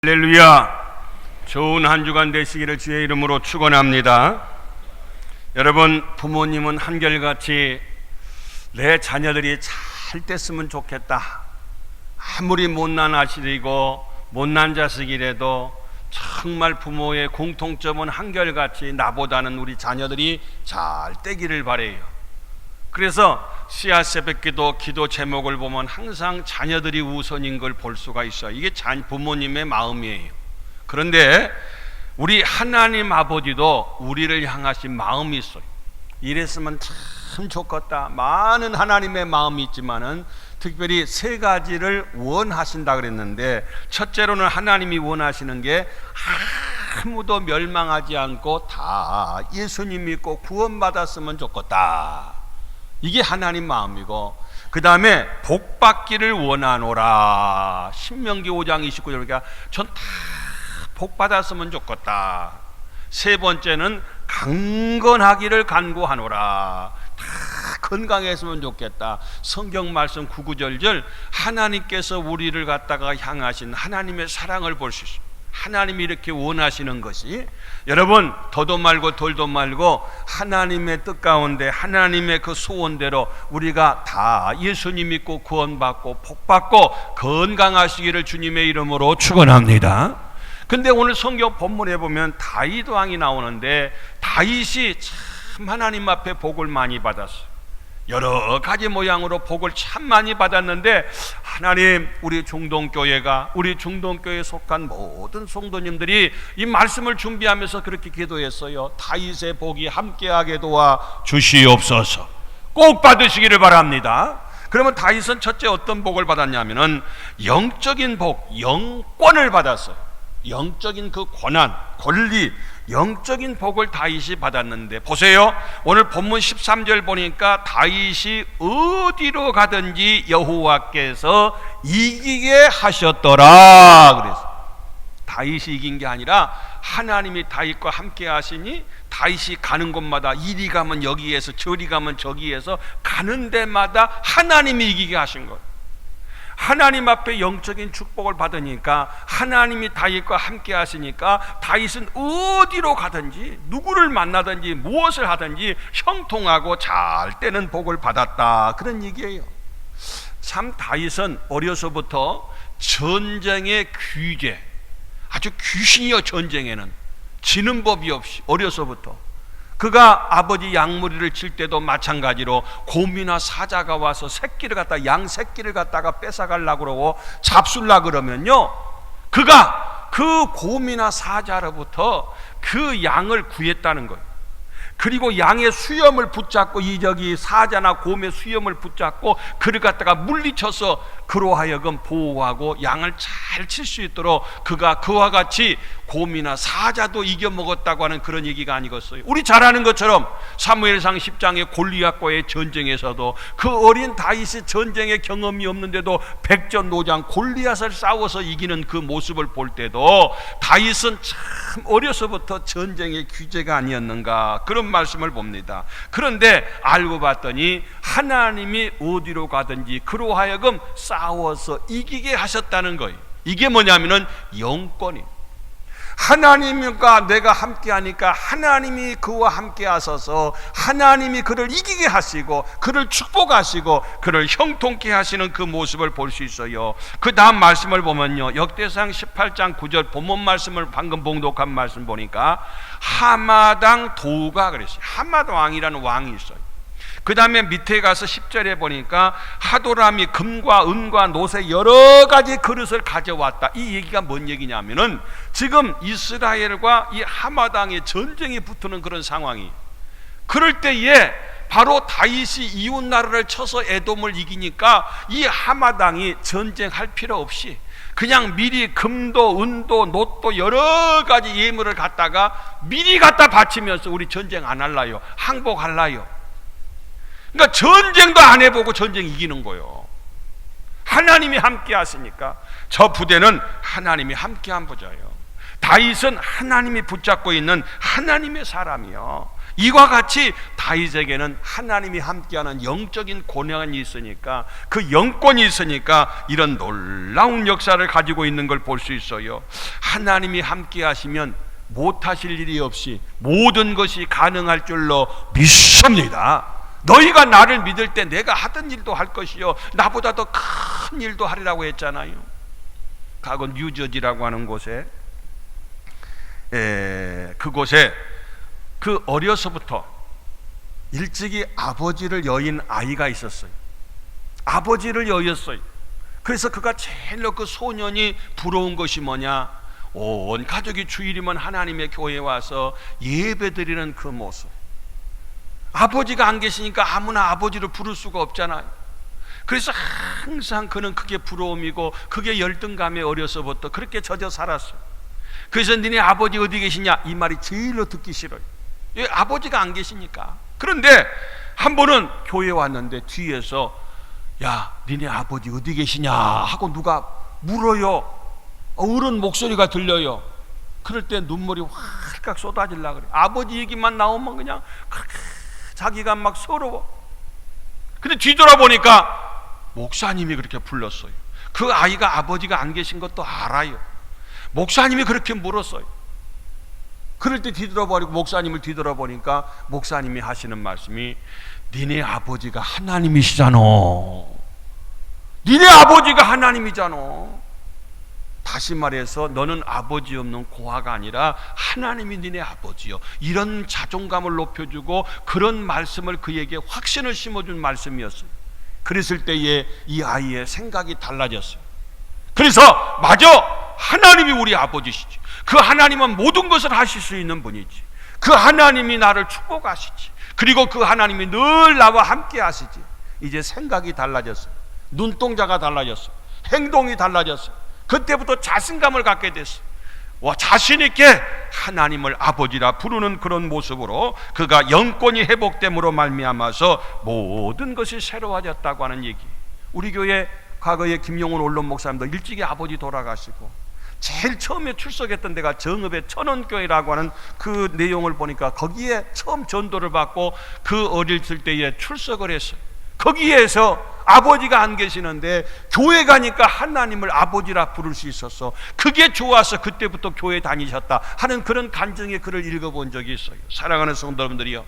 할렐루야. 좋은 한 주간 되시기를 주의 이름으로 축원합니다. 여러분, 부모님은 한결같이 내 자녀들이 잘 됐으면 좋겠다. 아무리 못난 아들이고 못난 자식이라도 정말 부모의 공통점은 한결같이 나보다는 우리 자녀들이 잘 되기를 바래요. 그래서 씨앗 새벽기도 기도 제목을 보면 항상 자녀들이 우선인 걸 볼 수가 있어요. 이게 부모님의 마음이에요. 그런데 우리 하나님 아버지도 우리를 향하신 마음이 있어요. 이랬으면 참 좋겠다. 많은 하나님의 마음이 있지만은 특별히 세 가지를 원하신다 그랬는데, 첫째로는 하나님이 원하시는 게 아무도 멸망하지 않고 다 예수님 믿고 구원받았으면 좋겠다. 이게 하나님 마음이고, 그 다음에 복받기를 원하노라. 신명기 5장 29절. 그러니까 전 다 복받았으면 좋겠다. 세 번째는 강건하기를 간구하노라. 다 건강했으면 좋겠다. 성경 말씀 구구절절 하나님께서 우리를 갖다가 향하신 하나님의 사랑을 볼 수 있습니다. 하나님이 이렇게 원하시는 것이, 여러분, 더도 말고 덜도 말고 하나님의 뜻 가운데 하나님의 그 소원대로 우리가 다 예수님 믿고 구원받고 복받고 건강하시기를 주님의 이름으로 축원합니다. 근데 오늘 성경 본문에 보면 다윗 왕이 나오는데, 다윗이 참 하나님 앞에 복을 많이 받았어요. 여러 가지 모양으로 복을 참 많이 받았는데, 하나님, 우리 중동교회가, 우리 중동교회에 속한 모든 성도님들이 이 말씀을 준비하면서 그렇게 기도했어요. 다윗의 복이 함께하게 도와 주시옵소서. 꼭 받으시기를 바랍니다. 그러면 다윗은 첫째 어떤 복을 받았냐면은 영적인 복, 영권을 받았어요. 영적인 그 권한, 권리, 영적인 복을 다윗이 받았는데, 보세요. 오늘 본문 13절 보니까 다윗이 어디로 가든지 여호와께서 이기게 하셨더라 그래서, 다윗이 이긴 게 아니라 하나님이 다윗과 함께 하시니 다윗이 가는 곳마다 이리 가면 여기에서 저리 가면 저기에서 가는 데마다 하나님이 이기게 하신 거예요. 하나님 앞에 영적인 축복을 받으니까, 하나님이 다윗과 함께 하시니까 다윗은 어디로 가든지 누구를 만나든지 무엇을 하든지 형통하고 잘 되는 복을 받았다, 그런 얘기예요. 참 다윗은 어려서부터 전쟁의 귀재, 아주 귀신이요. 전쟁에는 지는 법이 없이 어려서부터. 그가 아버지 양무리를 칠 때도 마찬가지로 곰이나 사자가 와서 새끼를 갖다, 양 새끼를 갖다가 뺏어가려고 그러고 잡술라 그러면요, 그가 그 곰이나 사자로부터 그 양을 구했다는 거예요. 그리고 양의 수염을 붙잡고, 이 사자나 곰의 수염을 붙잡고 그를 갖다가 물리쳐서 그로 하여금 보호하고 양을 잘 칠 수 있도록 그가 그와 같이 곰이나 사자도 이겨먹었다고 하는 그런 얘기가 아니겠어요. 우리 잘 아는 것처럼 사무엘상 10장의 골리앗과의 전쟁에서도 그 어린 다윗이 전쟁의 경험이 없는데도 백전노장 골리앗을 싸워서 이기는 그 모습을 볼 때도 다윗은 참 어려서부터 전쟁의 귀재가 아니었는가, 그런 말씀을 봅니다. 그런데 알고 봤더니 하나님이 어디로 가든지 그로 하여금 싸워서 이기게 하셨다는 거예요. 이게 뭐냐면은 영권이, 하나님과 내가 함께 하니까 하나님이 그와 함께 하셔서 하나님이 그를 이기게 하시고 그를 축복하시고 그를 형통케 하시는 그 모습을 볼 수 있어요. 그 다음 말씀을 보면요, 역대상 18장 9절 본문 말씀을 방금 봉독한 말씀 보니까 하마당 도우가 그랬어요. 하마당 왕이라는 왕이 있어요. 그 다음에 밑에 가서 10절에 보니까 하도람이 금과 은과 노새 여러 가지 그릇을 가져왔다. 이 얘기가 뭔 얘기냐면은 지금 이스라엘과 이 하마당의 전쟁이 붙는 그런 상황이, 그럴 때에 바로 다윗이 이웃 나라를 쳐서 에돔을 이기니까 이 하마당이 전쟁할 필요 없이 그냥 미리 금도 은도 놋도 여러 가지 예물을 갖다가 미리 갖다 바치면서 우리 전쟁 안 할라요, 항복할라요. 그러니까 전쟁도 안 해보고 전쟁 이기는 거예요. 하나님이 함께 하시니까 저 부대는 하나님이 함께한 부자예요. 다윗은 하나님이 붙잡고 있는 하나님의 사람이요. 이와 같이 다윗에게는 하나님이 함께하는 영적인 권한이 있으니까, 그 영권이 있으니까 이런 놀라운 역사를 가지고 있는 걸 볼 수 있어요. 하나님이 함께 하시면 못하실 일이 없이 모든 것이 가능할 줄로 믿습니다. 너희가 나를 믿을 때 내가 하던 일도 할 것이요 나보다 더 큰 일도 하리라고 했잖아요. 과거 뉴저지라고 하는 곳에, 그곳에 그 어려서부터 일찍이 아버지를 여인 아이가 있었어요. 아버지를 여였어요. 그래서 그가 제일로 그 소년이 부러운 것이 뭐냐, 온 가족이 주일이면 하나님의 교회에 와서 예배드리는 그 모습. 아버지가 안 계시니까 아무나 아버지를 부를 수가 없잖아요. 그래서 항상 그는 그게 부러움이고 그게 열등감에 어려서부터 그렇게 젖어 살았어요. 그래서 니네 아버지 어디 계시냐, 이 말이 제일로 듣기 싫어요. 왜? 아버지가 안 계시니까. 그런데 한 번은 교회에 왔는데 뒤에서 야, 니네 아버지 어디 계시냐 하고 누가 물어요. 어른 목소리가 들려요. 그럴 때 눈물이 활깍 쏟아질라 그래. 아버지 얘기만 나오면 그냥 그렇게 자기가 막 서러워. 근데 뒤돌아보니까 목사님이 그렇게 불렀어요. 그 아이가 아버지가 안 계신 것도 알아요. 목사님이 그렇게 물었어요. 그럴 때 뒤돌아버리고 목사님을 뒤돌아보니까 목사님이 하시는 말씀이 니네 아버지가 하나님이시잖아. 니네 아버지가 하나님이잖아. 다시 말해서 너는 아버지 없는 고아가 아니라 하나님이 니네 아버지요. 이런 자존감을 높여주고 그런 말씀을 그에게 확신을 심어준 말씀이었어요. 그랬을 때에 이 아이의 생각이 달라졌어요. 그래서 맞아, 하나님이 우리 아버지시지. 그 하나님은 모든 것을 하실 수 있는 분이지. 그 하나님이 나를 축복하시지. 그리고 그 하나님이 늘 나와 함께 하시지. 이제 생각이 달라졌어요. 눈동자가 달라졌어요. 행동이 달라졌어요. 그때부터 자신감을 갖게 됐어요. 자신 있게 하나님을 아버지라 부르는 그런 모습으로 그가 영권이 회복됨으로 말미암아서 모든 것이 새로워졌다고 하는 얘기. 우리 교회 과거에 김용훈 원론 목사님도 일찍이 아버지 돌아가시고 제일 처음에 출석했던 데가 정읍의 천원교회라고 하는 그 내용을 보니까 거기에 처음 전도를 받고 그 어렸을 때에 출석을 했어요. 거기에서 아버지가 안 계시는데 교회 가니까 하나님을 아버지라 부를 수 있어서 그게 좋아서 그때부터 교회 다니셨다 하는 그런 간증의 글을 읽어본 적이 있어요. 사랑하는 성도 여러분들이요,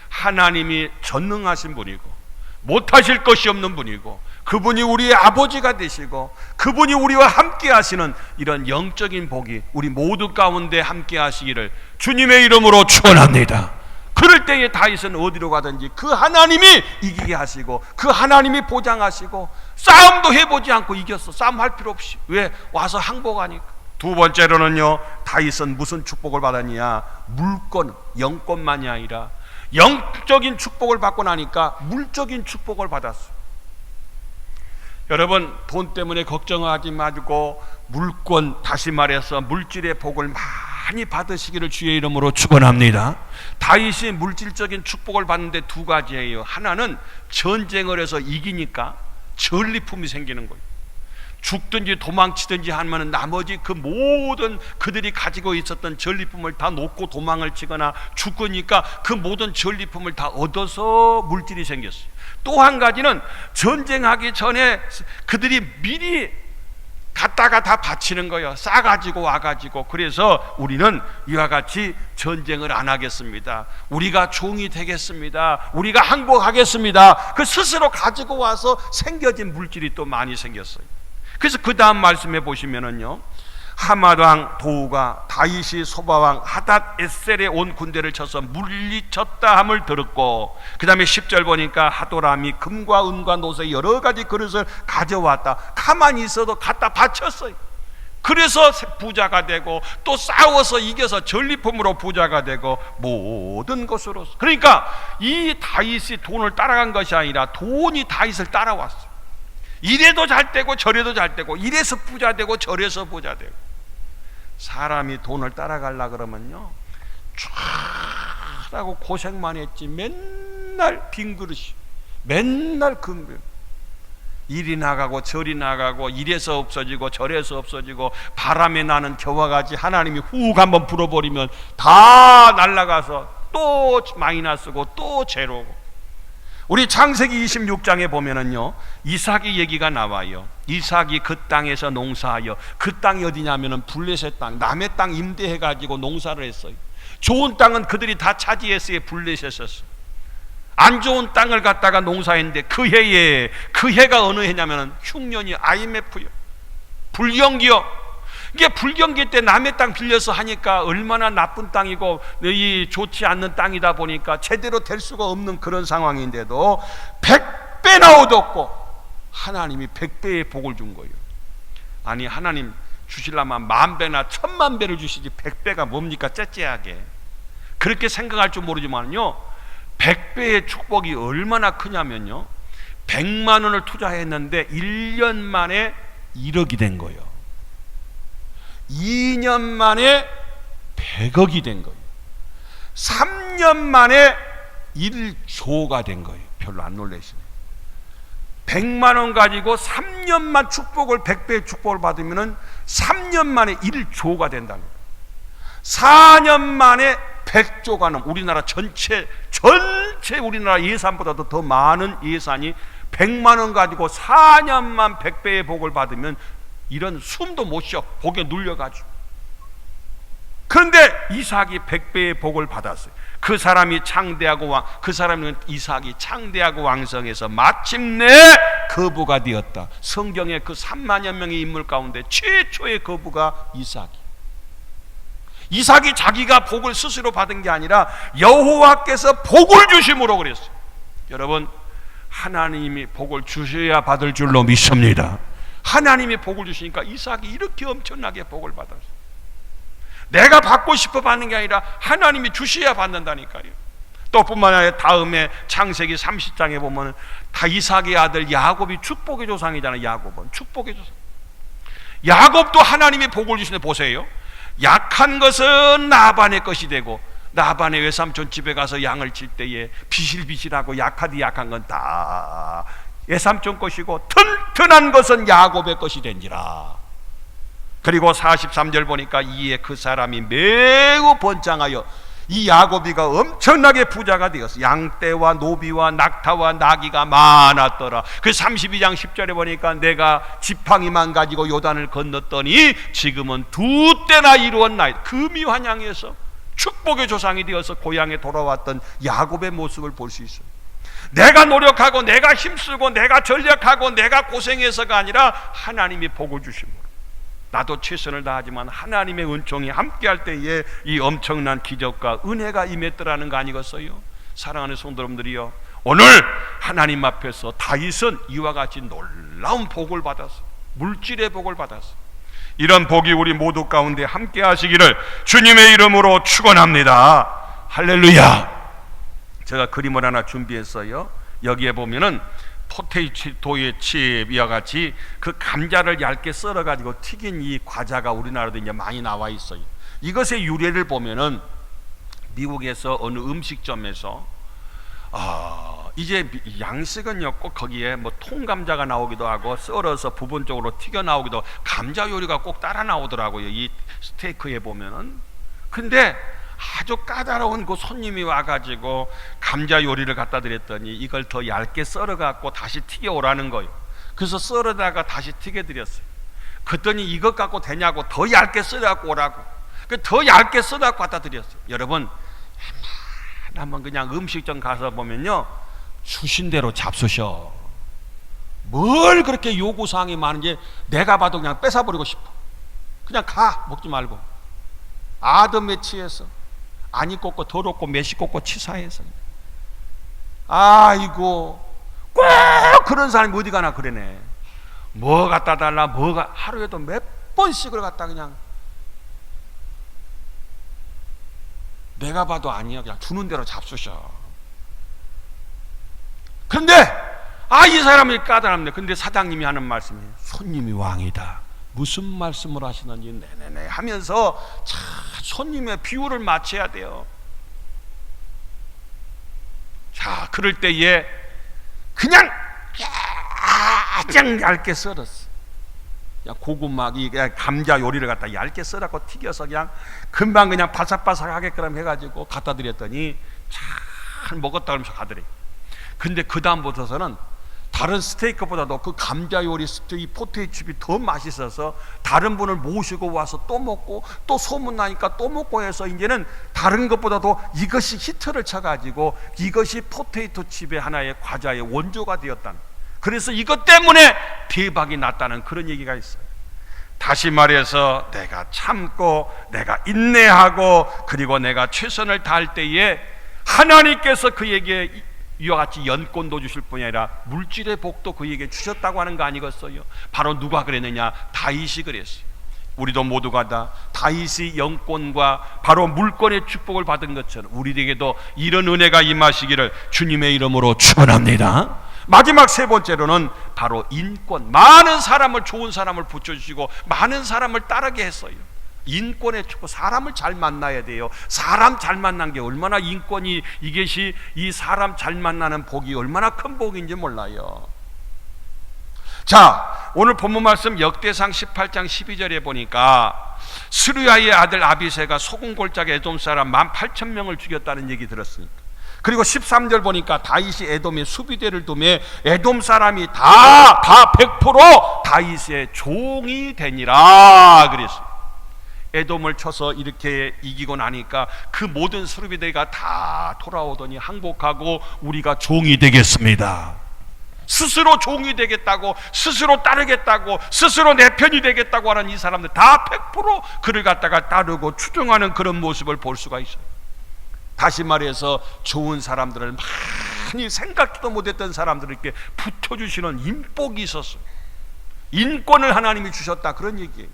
하나님이 전능하신 분이고 못하실 것이 없는 분이고 그분이 우리의 아버지가 되시고 그분이 우리와 함께 하시는 이런 영적인 복이 우리 모두 가운데 함께 하시기를 주님의 이름으로 축원합니다. 그럴 때에 다윗은 어디로 가든지 그 하나님이 이기게 하시고 그 하나님이 보장하시고 싸움도 해보지 않고 이겼어. 싸움할 필요 없이. 왜? 와서 항복하니까. 두 번째로는요, 다윗은 무슨 축복을 받았냐, 물권, 영권만이 아니라 영적인 축복을 받고 나니까 물적인 축복을 받았어요. 여러분, 돈 때문에 걱정하지 말고 물권, 다시 말해서 물질의 복을 많이 받으시기를 주의 이름으로 축원합니다. 다윗이 물질적인 축복을 받는데 두 가지예요. 하나는 전쟁을 해서 이기니까 전리품이 생기는 거예요. 죽든지 도망치든지 하면 나머지 그 모든 그들이 가지고 있었던 전리품을 다 놓고 도망을 치거나 죽으니까 그 모든 전리품을 다 얻어서 물질이 생겼어요. 또 한 가지는 전쟁하기 전에 그들이 미리 갖다가 다 바치는 거예요. 싸가지고 와가지고. 그래서 우리는 이와 같이 전쟁을 안 하겠습니다. 우리가 종이 되겠습니다. 우리가 항복하겠습니다. 그 스스로 가지고 와서 생겨진 물질이 또 많이 생겼어요. 그래서 그 다음 말씀에 보시면은요, 하맛왕 도우가 다윗이 소바왕 하닷 에셀에 온 군대를 쳐서 물리쳤다 함을 들었고, 그 다음에 10절 보니까 하도람이 금과 은과 노새 여러 가지 그릇을 가져왔다. 가만히 있어도 갖다 바쳤어요. 그래서 부자가 되고 또 싸워서 이겨서 전리품으로 부자가 되고 모든 것으로. 그러니까 이 다윗이 돈을 따라간 것이 아니라 돈이 다윗을 따라왔어요. 이래도 잘 되고 저래도 잘 되고, 이래서 부자 되고 저래서 부자 되고. 사람이 돈을 따라가려 그러면요, 쫙 하고 고생만 했지 맨날 빈 그릇이, 맨날 금배, 이리 나가고 저리 나가고, 이래서 없어지고 저래서 없어지고, 바람에 나는 겨와 같이 하나님이 훅 한번 불어버리면 다 날아가서 또 마이너스고 또 제로고. 우리 창세기 26장에 보면은요, 이삭이 얘기가 나와요. 이삭이 그 땅에서 농사하여, 그 땅이 어디냐면은 블레셋 땅, 남의 땅 임대해가지고 농사를 했어요. 좋은 땅은 그들이 다 차지했어요. 블레셋에서. 안 좋은 땅을 갖다가 농사했는데 그 해가 어느 해냐면은 흉년이 IMF요. 불경기요. 이게 불경기 때 남의 땅 빌려서 하니까 얼마나 나쁜 땅이고 이 좋지 않는 땅이다 보니까 제대로 될 수가 없는 그런 상황인데도 100배나 얻었고 하나님이 100배의 복을 준 거예요. 아니, 하나님 주시려면 10,000배나 10,000,000배를 주시지 100배가 뭡니까? 째째하게. 그렇게 생각할 줄 모르지만요, 100배의 축복이 얼마나 크냐면요, 100만 원을 투자했는데 1년 만에 1억이 된 거예요. 2년 만에 100억이 된 거예요. 3년 만에 1조가 된 거예요. 별로 안 놀라시네. 100만 원 가지고 3년만 축복을, 100배의 축복을 받으면 3년 만에 1조가 된다는 거예요. 4년 만에 100조가 넘는, 우리나라 전체 우리나라 예산보다도 더 많은 예산이 100만 원 가지고 4년만 100배의 복을 받으면 이런 숨도 못 쉬어. 복에 눌려가지고. 그런데 이삭이 100배의 복을 받았어요. 그 사람이 창대하고 그 사람은 이삭이 창대하고 왕성해서 마침내 거부가 되었다. 성경에 그 3만여 명의 인물 가운데 최초의 거부가 이삭이 자기가 복을 스스로 받은 게 아니라 여호와께서 복을 주심으로 그랬어요. 여러분, 하나님이 복을 주셔야 받을 줄로 믿습니다. 하나님이 복을 주시니까 이삭이 이렇게 엄청나게 복을 받았어요. 내가 받고 싶어 받는 게 아니라 하나님이 주셔야 받는다니까요. 또 뿐만 아니라 다음에 창세기 30장에 보면 다 이삭의 아들 야곱이 축복의 조상이잖아요. 야곱은 축복의 조상. 야곱도 하나님이 복을 주시는데 보세요. 약한 것은 라반의 것이 되고, 라반의 외삼촌 집에 가서 양을 칠 때에 비실비실하고 약하디 약한 건 다 외삼촌 것이고 튼튼한 것은 야곱의 것이 된지라. 그리고 43절 보니까 이에 그 사람이 매우 번창하여 이 야곱이가 엄청나게 부자가 되었어. 양떼와 노비와 낙타와 나귀가 많았더라. 그 32장 10절에 보니까 내가 지팡이만 가지고 요단을 건넜더니 지금은 2때나 이루었나이다. 금이 환양해서 축복의 조상이 되어서 고향에 돌아왔던 야곱의 모습을 볼 수 있어요. 내가 노력하고 내가 힘쓰고 내가 전력하고 내가 고생해서가 아니라 하나님이 복을 주심으로, 나도 최선을 다하지만 하나님의 은총이 함께할 때에 이 엄청난 기적과 은혜가 임했더라는 거 아니겠어요? 사랑하는 성도님들이요, 오늘 하나님 앞에서 다윗은 이와 같이 놀라운 복을 받았어요. 물질의 복을 받았어요. 이런 복이 우리 모두 가운데 함께 하시기를 주님의 이름으로 축원합니다. 할렐루야. 제가 그림을 하나 준비했어요. 여기에 보면은 포테이토의 칩이와 같이 그 감자를 얇게 썰어 가지고 튀긴 이 과자가 우리나라도 이제 많이 나와 있어요. 이것의 유래를 보면은 미국에서 어느 음식점에서 이제 양식은요 꼭 거기에 뭐 통감자가 나오기도 하고 썰어서 부분적으로 튀겨 나오기도 하고 감자 요리가 꼭 따라 나오더라고요. 이 스테이크에 보면은. 근데 아주 까다로운 그 손님이 와가지고 감자 요리를 갖다 드렸더니 이걸 더 얇게 썰어갖고 다시 튀겨 오라는 거예요. 그래서 썰어다가 다시 튀겨 드렸어요. 그랬더니 이것 갖고 되냐고 더 얇게 썰어갖고 오라고. 더 얇게 썰어갖고 갖다 드렸어요. 여러분, 한번 그냥 음식점 가서 보면요 주신 대로 잡수셔. 뭘 그렇게 요구사항이 많은지 내가 봐도 그냥 뺏어버리고 싶어. 그냥 가, 먹지 말고. 아덤에 취해서 아니 꽂고 더럽고 매시 꽂고 치사해서. 아이고, 꼭 그런 사람이 어디 가나 그러네. 뭐 갖다 달라, 뭐가 하루에도 몇 번씩을 갖다 그냥. 내가 봐도 아니야, 그냥 주는 대로 잡수셔. 근데 이 사람이 까다롭네. 근데 사장님이 하는 말씀이 손님이 왕이다. 무슨 말씀을 하시는지 네네네 하면서 참 손님의 비율을 맞춰야 돼요. 자, 그럴 때에 그냥 가장 얇게 썰었어. 그냥 고구마, 감자 요리를 갖다 얇게 썰어갖고 튀겨서 그냥 금방 그냥 바삭바삭하게끔 해가지고 갖다 드렸더니 잘 먹었다 그러면서 가더래. 근데 그 다음부터서는 다른 스테이크보다도 그 감자 요리 이 포테이칩이 더 맛있어서 다른 분을 모시고 와서 또 먹고 또 소문나니까 또 먹고 해서 이제는 다른 것보다도 이것이 히트를 쳐가지고 이것이 포테이토 칩의 하나의 과자의 원조가 되었다는, 그래서 이것 때문에 대박이 났다는 그런 얘기가 있어요. 다시 말해서 내가 참고 내가 인내하고 그리고 내가 최선을 다할 때에 하나님께서 그에게 이와 같이 연권도 주실 뿐이 아니라 물질의 복도 그에게 주셨다고 하는 거 아니겠어요? 바로 누가 그랬느냐? 다윗이 그랬어요. 우리도 모두가 다 다윗이 영권과 바로 물권의 축복을 받은 것처럼 우리에게도 이런 은혜가 임하시기를 주님의 이름으로 축원합니다. 마지막 세 번째로는 바로 인권, 많은 사람을, 좋은 사람을 붙여주시고 많은 사람을 따르게 했어요. 인권의 축복, 사람을 잘 만나야 돼요. 사람 잘 만난 게 얼마나 인권이, 이것이 이 사람 잘 만나는 복이 얼마나 큰 복인지 몰라요. 자, 오늘 본문 말씀 역대상 18장 12절에 보니까 스루야의 아들 아비새가 소금 골짜기 에돔 사람 18,000명을 죽였다는 얘기 들었으니까. 그리고 13절 보니까 다윗이 에돔에 수비대를 두매 에돔 사람이 다 100% 다윗의 종이 되니라 그랬어요. 에돔을 쳐서 이렇게 이기고 나니까 그 모든 수비대가 다 돌아오더니 항복하고 우리가 종이 되겠습니다. 스스로 종이 되겠다고, 스스로 따르겠다고, 스스로 내 편이 되겠다고 하는 이 사람들 다 100% 그를 갖다가 따르고 추종하는 그런 모습을 볼 수가 있어요. 다시 말해서 좋은 사람들을, 많이 생각지도 못했던 사람들에게 붙여주시는 인복이 있었어요. 인권을 하나님이 주셨다, 그런 얘기예요.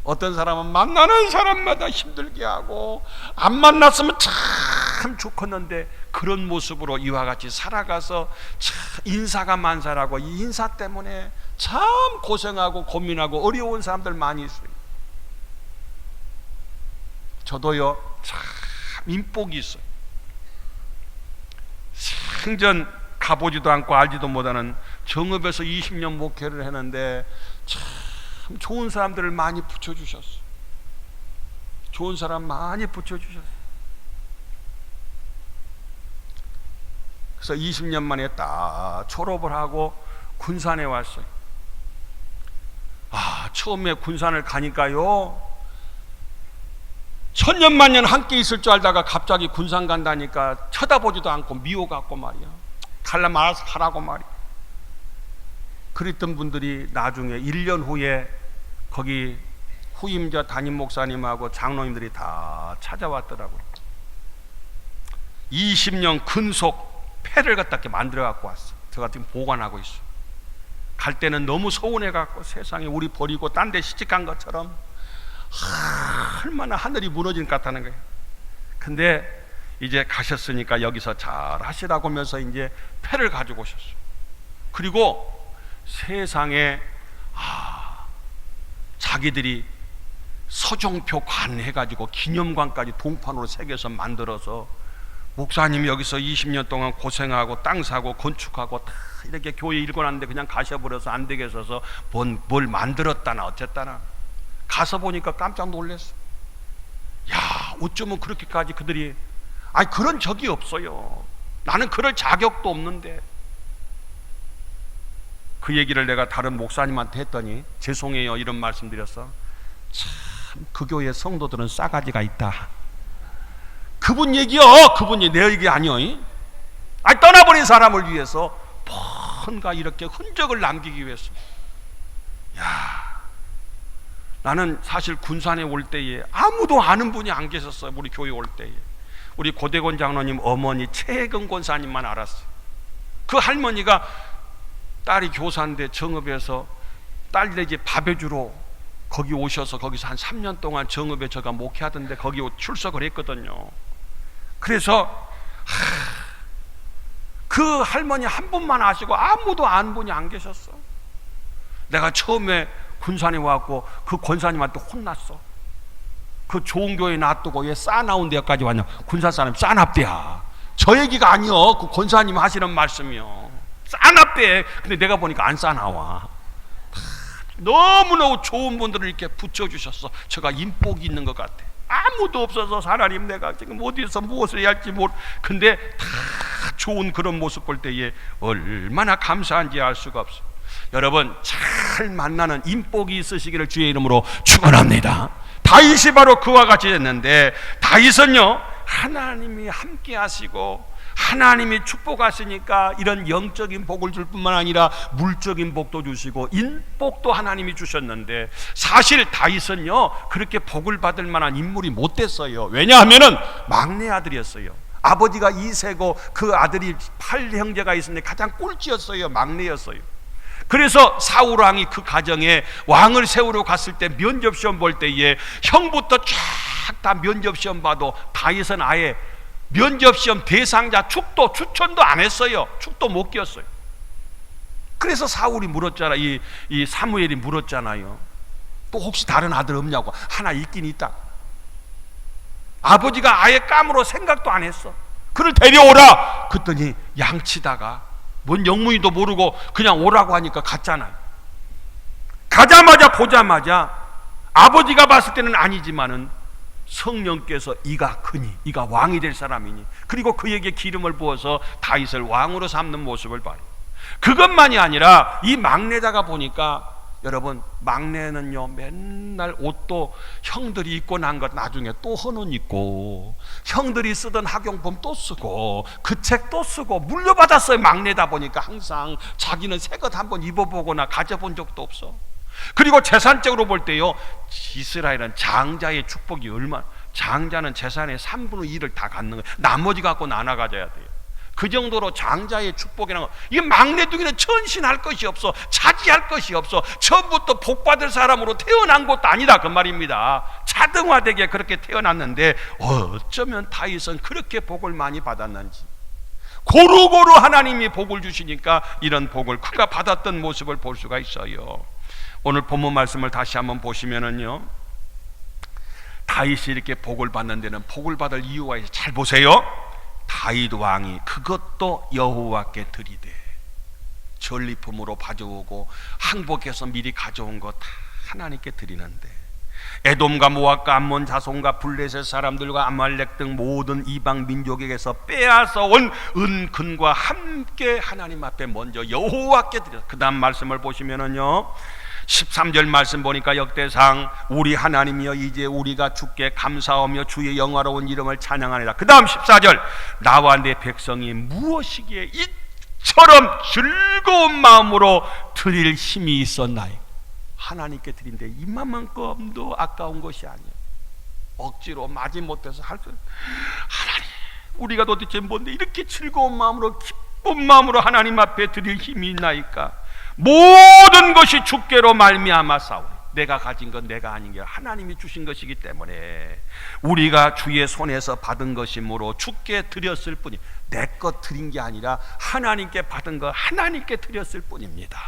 어떤 사람은 만나는 사람마다 힘들게 하고 안 만났으면 참 좋겠는데 그런 모습으로 이와 같이 살아가서 참 인사가 만사라고 이 인사 때문에 참 고생하고 고민하고 어려운 사람들 많이 있어요. 저도요 참 인복이 있어요. 생전 가보지도 않고 알지도 못하는 정읍에서 20년 목회를 했는데 참 좋은 사람들을 많이 붙여주셨어요. 좋은 사람 많이 붙여주셨어요. 그래서 20년 만에 딱 졸업을 하고 군산에 왔어요. 처음에 군산을 가니까요, 천년만년 함께 있을 줄 알다가 갑자기 군산 간다니까 쳐다보지도 않고 미워갖고 말이야. 갈라면 알아서 가라고 말이야. 그랬던 분들이 나중에 1년 후에 거기 후임자 담임 목사님하고 장로님들이 다 찾아왔더라고요. 20년 근속 패를 갖다 만들어 갖고 왔어. 제가 지금 보관하고 있어. 갈 때는 너무 서운해 갖고 세상에 우리 버리고 딴 데 시집간 것처럼 얼마나 하늘이 무너진 것 같다는 거예요. 근데 이제 가셨으니까 여기서 잘 하시라고 하면서 이제 패를 가지고 오셨어요. 그리고 세상에 자기들이 서종표 관 해가지고 기념관까지 동판으로 새겨서 만들어서 목사님이 여기서 20년 동안 고생하고 땅 사고 건축하고 다 이렇게 교회 일궈놨는데 그냥 가셔버려서 안 되겠어서 뭘 만들었다나 어쨌다나 가서 보니까 깜짝 놀랐어. 야, 어쩌면 그렇게까지 그들이, 그런 적이 없어요. 나는 그럴 자격도 없는데. 그 얘기를 내가 다른 목사님한테 했더니 죄송해요 이런 말씀 드렸어. 참 그 교회 성도들은 싸가지가 있다. 그분 얘기요. 그분 얘기, 내 얘기 아니요. 떠나버린 사람을 위해서 뭔가 이렇게 흔적을 남기기 위해서. 야, 나는 사실 군산에 올 때에 아무도 아는 분이 안 계셨어요. 우리 교회 올 때에 우리 고대권 장로님 어머니 최혜근 권사님만 알았어요. 그 할머니가 딸이 교사인데 정읍에서 딸네 집 밥 해주러 거기 오셔서 거기서 한 3년 동안 정읍에 제가 목회하던데 거기 출석을 했거든요. 그래서 그 할머니 한 분만 아시고 아무도 아는 분이 안 계셨어. 내가 처음에 군산에 와갖고 그 권사님한테 혼났어. 그 좋은 교회 놔두고 왜 싸나운 데까지 왔냐. 군산 사람 싸납대야. 저 얘기가 아니요. 그 권사님 하시는 말씀이요. 싸납대. 근데 내가 보니까 안 싸나와. 너무너무 좋은 분들을 이렇게 붙여주셨어. 제가 인복이 있는 것 같아. 아무도 없어서 하나님 내가 지금 어디서 무엇을 해야 할지 근데 다 좋은 그런 모습 볼 때에 얼마나 감사한지 알 수가 없어요. 여러분, 잘 만나는 인복이 있으시기를 주의 이름으로 축원합니다. 다윗이 바로 그와 같이 됐는데, 다윗은요 하나님이 함께 하시고 하나님이 축복하시니까 이런 영적인 복을 줄 뿐만 아니라 물적인 복도 주시고 인복도 하나님이 주셨는데, 사실 다윗은요 그렇게 복을 받을 만한 인물이 못 됐어요. 왜냐하면은 막내 아들이었어요. 아버지가 이세고 그 아들이 8형제가 있었는데 가장 꼴찌였어요. 막내였어요. 그래서 사울 왕이 그 가정에 왕을 세우러 갔을 때 면접시험 볼 때에 형부터 쫙 다 면접시험 봐도 다윗은 아예 면접시험 대상자 축도 추천도 안 했어요. 축도 못 끼었어요. 그래서 사울이 물었잖아. 이 사무엘이 물었잖아요. 또 혹시 다른 아들 없냐고. 하나 있긴 있다. 아버지가 아예 까무로 생각도 안 했어. 그를 데려오라. 그랬더니 양치다가 뭔 영문이도 모르고 그냥 오라고 하니까 갔잖아요. 가자마자 보자마자 아버지가 봤을 때는 아니지만은 성령께서 이가 크니, 이가 왕이 될 사람이니, 그리고 그에게 기름을 부어서 다윗을 왕으로 삼는 모습을 봐요. 그것만이 아니라 이 막내다가 보니까, 여러분, 막내는요 맨날 옷도 형들이 입고 난 것 나중에 또 헌옷 입고, 형들이 쓰던 학용품 또 쓰고 그 책 또 쓰고 물려받았어요. 막내다 보니까 항상 자기는 새 것 한번 입어보거나 가져본 적도 없어. 그리고 재산적으로 볼 때요, 이스라엘은 장자의 축복이 장자는 재산의 3분의 1을 다 갖는 거예요. 나머지 갖고 나눠 가져야 돼요. 그 정도로 장자의 축복이라는 거, 이게 막내둥이는 천신할 것이 없어, 차지할 것이 없어, 처음부터 복받을 사람으로 태어난 것도 아니다 그 말입니다. 차등화되게 그렇게 태어났는데 어쩌면 다윗은 그렇게 복을 많이 받았는지, 고루고루 하나님이 복을 주시니까 이런 복을 그가 받았던 모습을 볼 수가 있어요. 오늘 본문 말씀을 다시 한번 보시면은요, 다윗이 이렇게 복을 받는 데는 복을 받을 이유가 있어요. 잘 보세요. 다윗 왕이 그것도 여호와께 드리되, 전리품으로 가져오고 항복해서 미리 가져온 것 다 하나님께 드리는데, 에돔과 모압과 암몬 자손과 블레셋 사람들과 아말렉 등 모든 이방 민족에게서 빼앗아 온 은근과 함께 하나님 앞에 먼저 여호와께 드려. 그 다음 말씀을 보시면은요, 13절 말씀 보니까 역대상 우리 하나님이여 이제 우리가 주께 감사하며 주의 영화로운 이름을 찬양하리라. 그 다음 14절 나와 내 백성이 무엇이기에 이처럼 즐거운 마음으로 드릴 힘이 있었나이까. 하나님께 드린데 이만큼도 아까운 것이 아니에요. 억지로 마지못해서 할 수, 하나님 우리가 도대체 뭔데 이렇게 즐거운 마음으로 기쁜 마음으로 하나님 앞에 드릴 힘이 있나이까. 모든 것이 주께로 말미암아 싸우니, 내가 가진 건 내가 아닌 게 하나님이 주신 것이기 때문에 우리가 주의 손에서 받은 것이므로 주께 드렸을 뿐이, 내 것 드린 게 아니라 하나님께 받은 거 하나님께 드렸을 뿐입니다.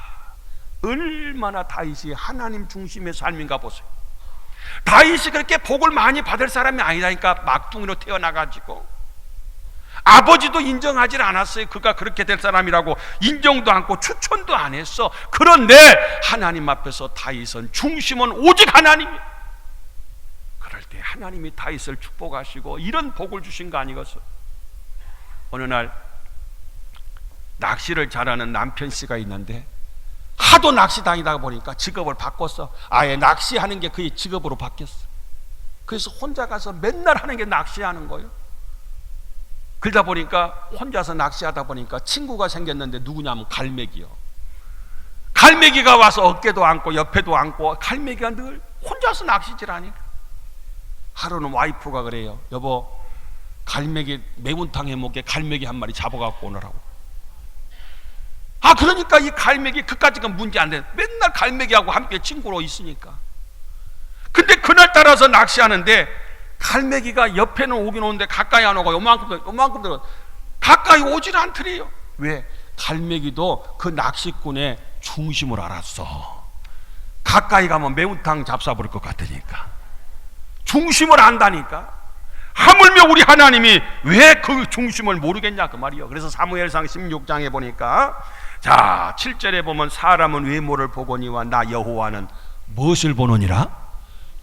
얼마나 다윗이 하나님 중심의 삶인가 보세요. 다윗이 그렇게 복을 많이 받을 사람이 아니라니까. 막둥이로 태어나가지고 아버지도 인정하지 않았어요. 그가 그렇게 될 사람이라고 인정도 않고 추천도 안 했어. 그런데 하나님 앞에서 다윗은 중심은 오직 하나님이에요. 그럴 때 하나님이 다윗을 축복하시고 이런 복을 주신 거 아니겠어요? 어느 날 낚시를 잘하는 남편 씨가 있는데 하도 낚시 다니다가 보니까 직업을 바꿨어. 아예 낚시하는 게 그의 직업으로 바뀌었어. 그래서 혼자 가서 맨날 하는 게 낚시하는 거예요. 그러다 보니까 혼자서 낚시하다 보니까 친구가 생겼는데 누구냐면 갈매기요. 갈매기가 와서 어깨도 안고 옆에도 안고, 갈매기가 늘 혼자서 낚시질 하니까 하루는 와이프가 그래요. 여보, 갈매기 매운탕 해먹게 갈매기 한 마리 잡아갖고 오느라고. 그러니까 이 갈매기 그까짓 건 문제 안 돼. 맨날 갈매기하고 함께 친구로 있으니까. 근데 그날따라서 낚시하는데 갈매기가 옆에는 오긴 오는데 가까이 안 오고 요만큼 들어 가까이 오질 않더래요. 왜? 갈매기도 그 낚시꾼의 중심을 알았어. 가까이 가면 매운탕 잡숴버릴 것 같으니까. 중심을 안다니까. 하물며 우리 하나님이 왜 그 중심을 모르겠냐 그 말이요. 그래서 사무엘상 16장에 보니까, 자 7절에 보면 사람은 외모를 보거니와 나 여호와는 무엇을 보느니라?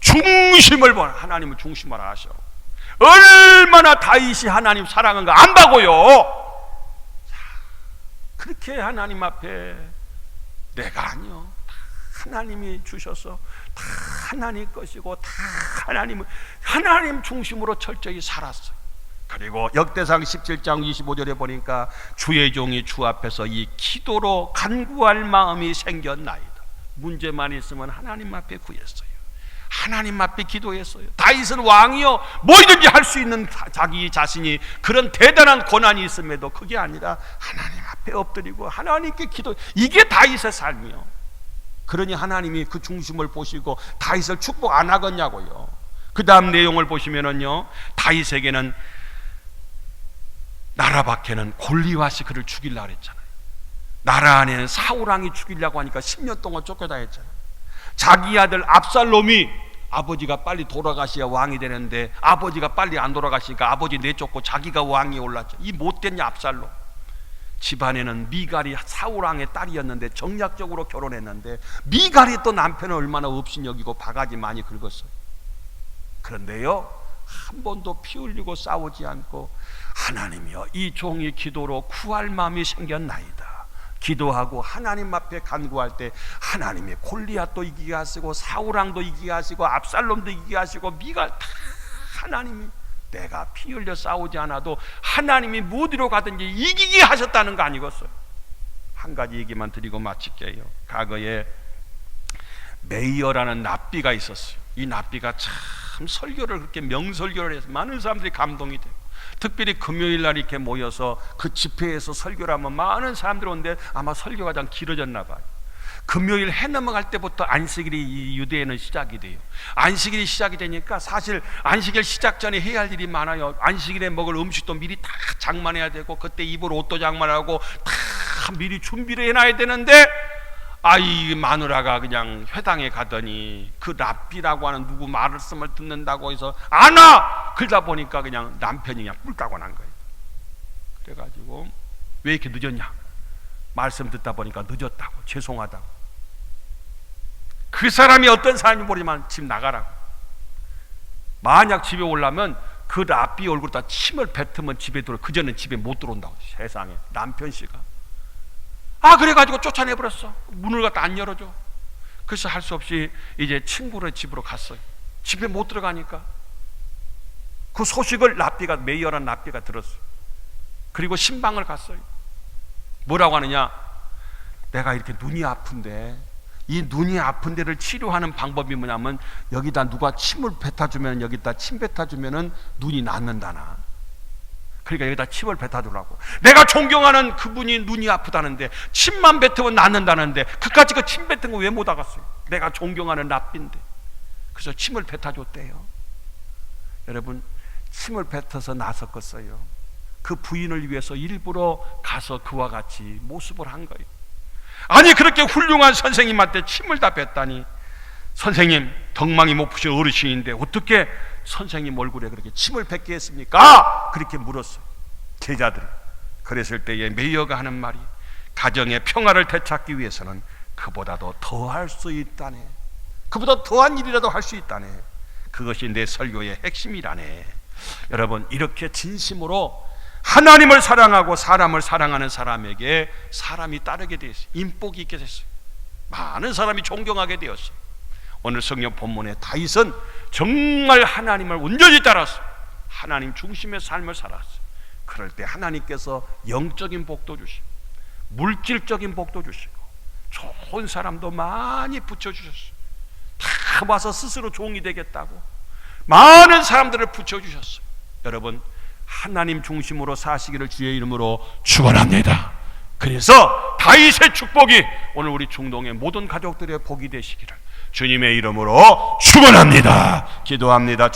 중심을 본 하나님을 중심으로 하셔. 얼마나 다윗이 하나님 사랑한가 안 봐고요. 그렇게 하나님 앞에 내가 아니요, 다 하나님이 주셔서 다 하나님 것이고 다 하나님 중심으로 철저히 살았어요. 그리고 역대상 17장 25절에 보니까 주의 종이 주 앞에서 이 기도로 간구할 마음이 생겼나이다. 문제만 있으면 하나님 앞에 구했어요. 하나님 앞에 기도했어요. 다윗은 왕이요 뭐든지 할 수 있는 자기 자신이 그런 대단한 고난이 있음에도 그게 아니라 하나님 앞에 엎드리고 하나님께 기도, 이게 다윗의 삶이요. 그러니 하나님이 그 중심을 보시고 다윗을 축복 안 하겠냐고요. 그 다음 내용을 보시면은요, 다윗에게는 나라 밖에는 골리앗이 그를 죽이려고 했잖아요. 나라 안에는 사울왕이 죽이려고 하니까 10년 동안 쫓겨다녔잖아요. 자기 아들 압살롬이 아버지가 빨리 돌아가셔야 왕이 되는데 아버지가 빨리 안 돌아가시니까 아버지 내쫓고 자기가 왕이 올랐죠. 이 못된 압살롬. 집안에는 미갈이 사울왕의 딸이었는데 정략적으로 결혼했는데 미갈이 또 남편을 얼마나 업신여기고 바가지 많이 긁었어요. 그런데요, 한 번도 피 흘리고 싸우지 않고 하나님이여 이 종이 기도로 구할 마음이 생겼나이다. 기도하고 하나님 앞에 간구할 때 하나님이 골리앗도 이기게 하시고 사울왕도 이기게 하시고 압살롬도 이기게 하시고 미갈 다 하나님이, 내가 피 흘려 싸우지 않아도 하나님이 어디로 가든지 이기게 하셨다는 거 아니겠어요? 한 가지 얘기만 드리고 마칠게요. 과거에 메이어라는 납비가 있었어요. 이 납비가 참 설교를 그렇게 명설교를 해서 많은 사람들이 감동이 돼요. 특별히 금요일 날 이렇게 모여서 그 집회에서 설교를 하면 많은 사람들이 오는데 아마 설교가 좀 길어졌나 봐요. 금요일 해 넘어갈 때부터 안식일이 유대에는 시작이 돼요. 안식일이 시작이 되니까 사실 안식일 시작 전에 해야 할 일이 많아요. 안식일에 먹을 음식도 미리 다 장만해야 되고 그때 입을 옷도 장만하고 다 미리 준비를 해놔야 되는데 이 마누라가 그냥 회당에 가더니 그 랍비라고 하는 누구 말씀을 듣는다고 해서 안 와! 그러다 보니까 그냥 남편이 그냥 뿔까고 난 거예요. 그래가지고 왜 이렇게 늦었냐? 말씀 듣다 보니까 늦었다고, 죄송하다고. 그 사람이 어떤 사람인지 모르지만 집 나가라고. 만약 집에 오려면 그 랍비 얼굴에다 침을 뱉으면 집에 들어. 그전엔 집에 못 들어온다고. 세상에 남편 씨가 그래가지고 쫓아내버렸어. 문을 갖다 안 열어줘. 그래서 할 수 없이 이제 친구를 집으로 갔어요. 집에 못 들어가니까 그 소식을 랍비가, 메이어란 랍비가 들었어요. 그리고 신방을 갔어요. 뭐라고 하느냐, 내가 이렇게 눈이 아픈데 이 눈이 아픈 데를 치료하는 방법이 뭐냐면 여기다 누가 침을 뱉어주면, 여기다 침 뱉어주면은 눈이 낫는다나. 그러니까 여기다 침을 뱉어주라고. 내가 존경하는 그분이 눈이 아프다는데 침만 뱉으면 낫는다는데 그까지 그 침 뱉은 거 왜 못 알았어요? 내가 존경하는 랍비인데. 그래서 침을 뱉어줬대요. 여러분, 침을 뱉어서 나섰겠어요? 그 부인을 위해서 일부러 가서 그와 같이 모습을 한 거예요. 아니 그렇게 훌륭한 선생님한테 침을 다 뱉다니, 선생님 덕망이 못 푸신 어르신인데 어떻게 선생님 얼굴에 그렇게 침을 뱉게 했습니까? 그렇게 물었어요, 제자들이. 그랬을 때에 메이어가 하는 말이, 가정의 평화를 되찾기 위해서는 그보다도 더 할 수 있다네. 그보다 더한 일이라도 할 수 있다네. 그것이 내 설교의 핵심이라네. 여러분, 이렇게 진심으로 하나님을 사랑하고 사람을 사랑하는 사람에게 사람이 따르게 되었어요. 인복이 있게 됐어요. 많은 사람이 존경하게 되었어요. 오늘 성경 본문의 다윗은 정말 하나님을 온전히 따라서 하나님 중심의 삶을 살았어요. 그럴 때 하나님께서 영적인 복도 주시고 물질적인 복도 주시고 좋은 사람도 많이 붙여주셨어요. 다 와서 스스로 종이 되겠다고 많은 사람들을 붙여주셨어요. 여러분, 하나님 중심으로 사시기를 주의 이름으로 축원합니다. 그래서 다윗의 축복이 오늘 우리 중동의 모든 가족들의 복이 되시기를 주님의 이름으로 축원합니다. 기도합니다.